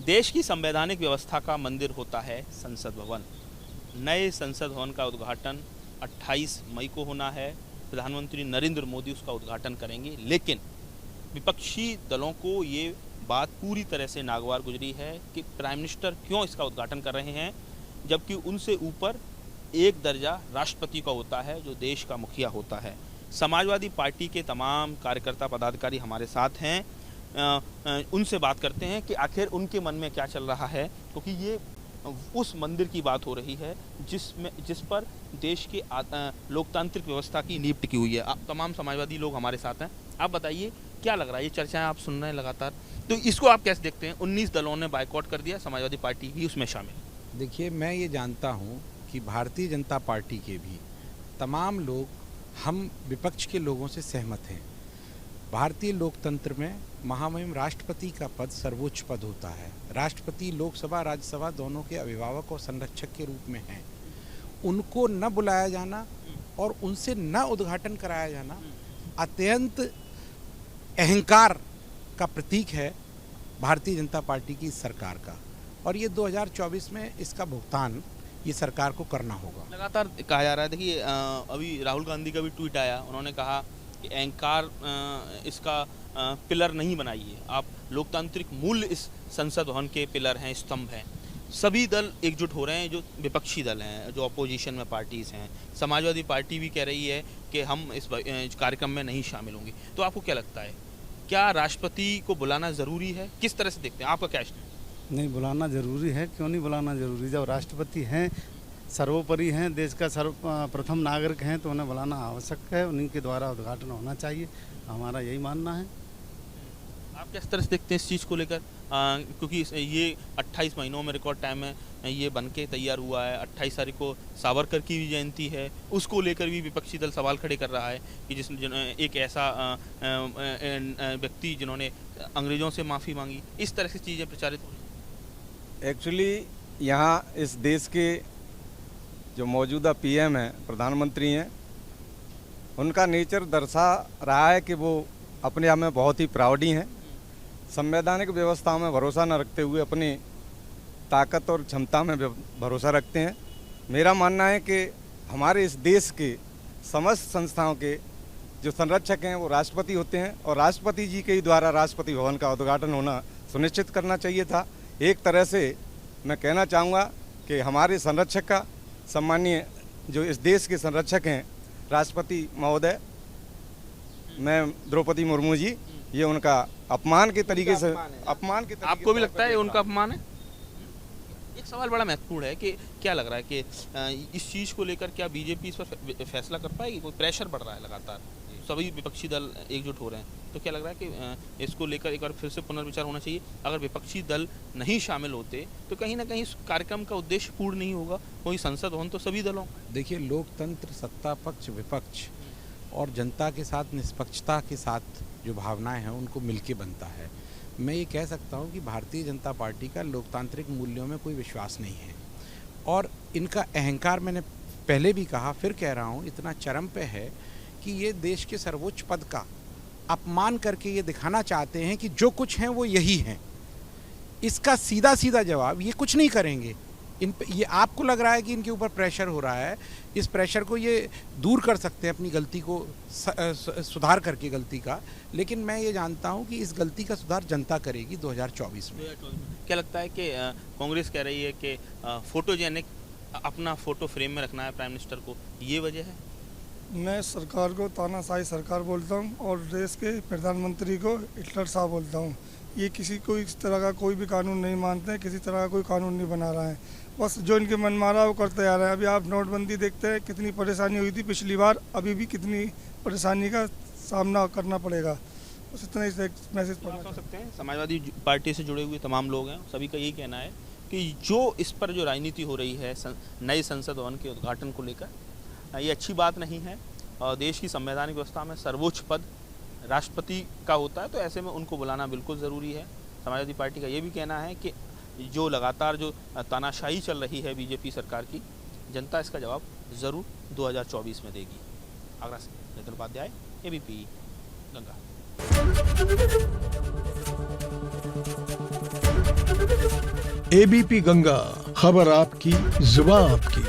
देश की संवैधानिक व्यवस्था का मंदिर होता है संसद भवन। नए संसद भवन का उद्घाटन 28 मई को होना है। प्रधानमंत्री नरेंद्र मोदी उसका उद्घाटन करेंगे, लेकिन विपक्षी दलों को ये बात पूरी तरह से नागवार गुजरी है कि प्राइम मिनिस्टर क्यों इसका उद्घाटन कर रहे हैं, जबकि उनसे ऊपर एक दर्जा राष्ट्रपति का होता है जो देश का मुखिया होता है। समाजवादी पार्टी के तमाम कार्यकर्ता पदाधिकारी हमारे साथ हैं। उनसे बात करते हैं कि आखिर उनके मन में क्या चल रहा है, क्योंकि ये उस मंदिर की बात हो रही है जिस पर देश के लोकतांत्रिक व्यवस्था की नींव टिकी हुई है। आप तमाम समाजवादी लोग हमारे साथ हैं। आप बताइए क्या लग रहा है, ये चर्चाएं आप सुन रहे हैं लगातार, तो इसको आप कैसे देखते हैं? 19 दलों ने बायकॉट कर दिया, समाजवादी पार्टी भी उसमें शामिल। देखिए, मैं ये जानता हूँ कि भारतीय जनता पार्टी के भी तमाम लोग हम विपक्ष के लोगों से सहमत हैं। भारतीय लोकतंत्र में महामहिम राष्ट्रपति का पद सर्वोच्च पद होता है। राष्ट्रपति लोकसभा राज्यसभा दोनों के अभिभावक और संरक्षक के रूप में हैं। उनको न बुलाया जाना और उनसे न उद्घाटन कराया जाना अत्यंत अहंकार का प्रतीक है भारतीय जनता पार्टी की सरकार का, और ये 2024 में इसका भुगतान ये सरकार को करना होगा। लगातार कहा जा रहा है, देखिए अभी राहुल गांधी का भी ट्वीट आया, उन्होंने कहा कि अहंकार इसका पिलर नहीं बनाइए, आप लोकतांत्रिक मूल्य इस संसद भवन के पिलर हैं, स्तंभ हैं। सभी दल एकजुट हो रहे हैं, जो विपक्षी दल हैं, जो अपोजिशन में पार्टीज़ हैं। समाजवादी पार्टी भी कह रही है कि हम इस कार्यक्रम में नहीं शामिल होंगे। तो आपको क्या लगता है, क्या राष्ट्रपति को बुलाना ज़रूरी है? किस तरह से देखते हैं, आपका क्या स्टैंड? नहीं, बुलाना ज़रूरी है। क्यों नहीं बुलाना ज़रूरी? जब राष्ट्रपति हैं, सर्वोपरि हैं, देश का प्रथम नागरिक हैं, तो उन्हें बुलाना आवश्यक है। उन्हीं के द्वारा उद्घाटन होना चाहिए, हमारा यही मानना है। आप किस तरह से देखते हैं इस चीज़ को लेकर? क्योंकि ये 28 महीनों में रिकॉर्ड टाइम में ये बन के तैयार हुआ है। 28 तारीख को सावरकर की भी जयंती है, उसको लेकर भी विपक्षी दल सवाल खड़े कर रहा है कि एक ऐसा व्यक्ति जिन्होंने अंग्रेज़ों से माफ़ी मांगी, इस तरह से चीज़ें प्रचारित हो रही हैं। एक्चुअली यहाँ इस देश के जो मौजूदा पीएम हैं, प्रधानमंत्री हैं, उनका नेचर दर्शा रहा है कि वो अपने आप में बहुत ही प्राउडी हैं। संवैधानिक व्यवस्था में भरोसा न रखते हुए अपनी ताकत और क्षमता में भरोसा रखते हैं। मेरा मानना है कि हमारे इस देश के समस्त संस्थाओं के जो संरक्षक हैं वो राष्ट्रपति होते हैं, और राष्ट्रपति जी के ही द्वारा राष्ट्रपति भवन का उद्घाटन होना सुनिश्चित करना चाहिए था। एक तरह से मैं कहना चाहूँगा कि हमारे संरक्षक का, सम्मानीय जो इस देश के संरक्षक हैं राष्ट्रपति महोदय, मैं द्रौपदी मुर्मू जी, ये उनका अपमान के तरीके से आपको भी लगता है उनका अपमान है? एक सवाल बड़ा महत्वपूर्ण है कि क्या लग रहा है कि इस चीज़ को लेकर क्या बीजेपी इस पर फैसला कर पाएगी? कोई प्रेशर बढ़ रहा है लगातार, सभी विपक्षी दल एकजुट हो रहे हैं, तो क्या लग रहा है कि इसको लेकर एक बार फिर से पुनर्विचार होना चाहिए? अगर विपक्षी दल नहीं शामिल होते तो कहीं ना कहीं इस कार्यक्रम का उद्देश्य पूर्ण नहीं होगा। कोई संसद भवन तो सभी दलों। देखिए, लोकतंत्र सत्ता पक्ष विपक्ष और जनता के साथ निष्पक्षता के साथ जो भावनाएं हैं उनको मिलके बनता है। मैं ये कह सकता हूँ कि भारतीय जनता पार्टी का लोकतांत्रिक मूल्यों में कोई विश्वास नहीं है, और इनका अहंकार, मैंने पहले भी कहा फिर कह रहा हूँ, इतना चरम पे है कि ये देश के सर्वोच्च पद का अपमान करके ये दिखाना चाहते हैं कि जो कुछ हैं वो यही हैं। इसका सीधा सीधा जवाब, ये कुछ नहीं करेंगे। ये आपको लग रहा है कि इनके ऊपर प्रेशर हो रहा है, इस प्रेशर को ये दूर कर सकते हैं अपनी गलती को सुधार करके गलती का, लेकिन मैं ये जानता हूं कि इस गलती का सुधार जनता करेगी 2024 में। क्या लगता है कि कांग्रेस कह रही है कि फोटोजेनिक अपना फोटो फ्रेम में रखना है प्राइम मिनिस्टर को, ये वजह है? मैं सरकार को तानाशाही सरकार बोलता हूं और देश के प्रधानमंत्री को हिटलर साहब बोलता हूं। ये किसी को इस तरह का कोई भी कानून नहीं मानते हैं, किसी तरह का कोई कानून नहीं बना रहा है, बस जो इनके मन मारा वो करते आ रहे हैं। अभी आप नोटबंदी देखते हैं, कितनी परेशानी हुई थी पिछली बार, अभी भी कितनी परेशानी का सामना करना पड़ेगा। बस इतना ही मैसेज पढ़ना सकते हैं। समाजवादी पार्टी से जुड़े हुए तमाम लोग हैं, सभी का यही कहना है कि जो इस पर जो राजनीति हो रही है नए संसद भवन के उद्घाटन को लेकर, ये अच्छी बात नहीं है। देश की संवैधानिक व्यवस्था में सर्वोच्च पद राष्ट्रपति का होता है, तो ऐसे में उनको बुलाना बिल्कुल ज़रूरी है। समाजवादी पार्टी का ये भी कहना है कि जो लगातार जो तानाशाही चल रही है बीजेपी सरकार की, जनता इसका जवाब ज़रूर 2024 में देगी। आगरा से नितिन उपाध्याय, एबीपी गंगा। एबीपी गंगा, खबर आपकी, जुबान आपकी।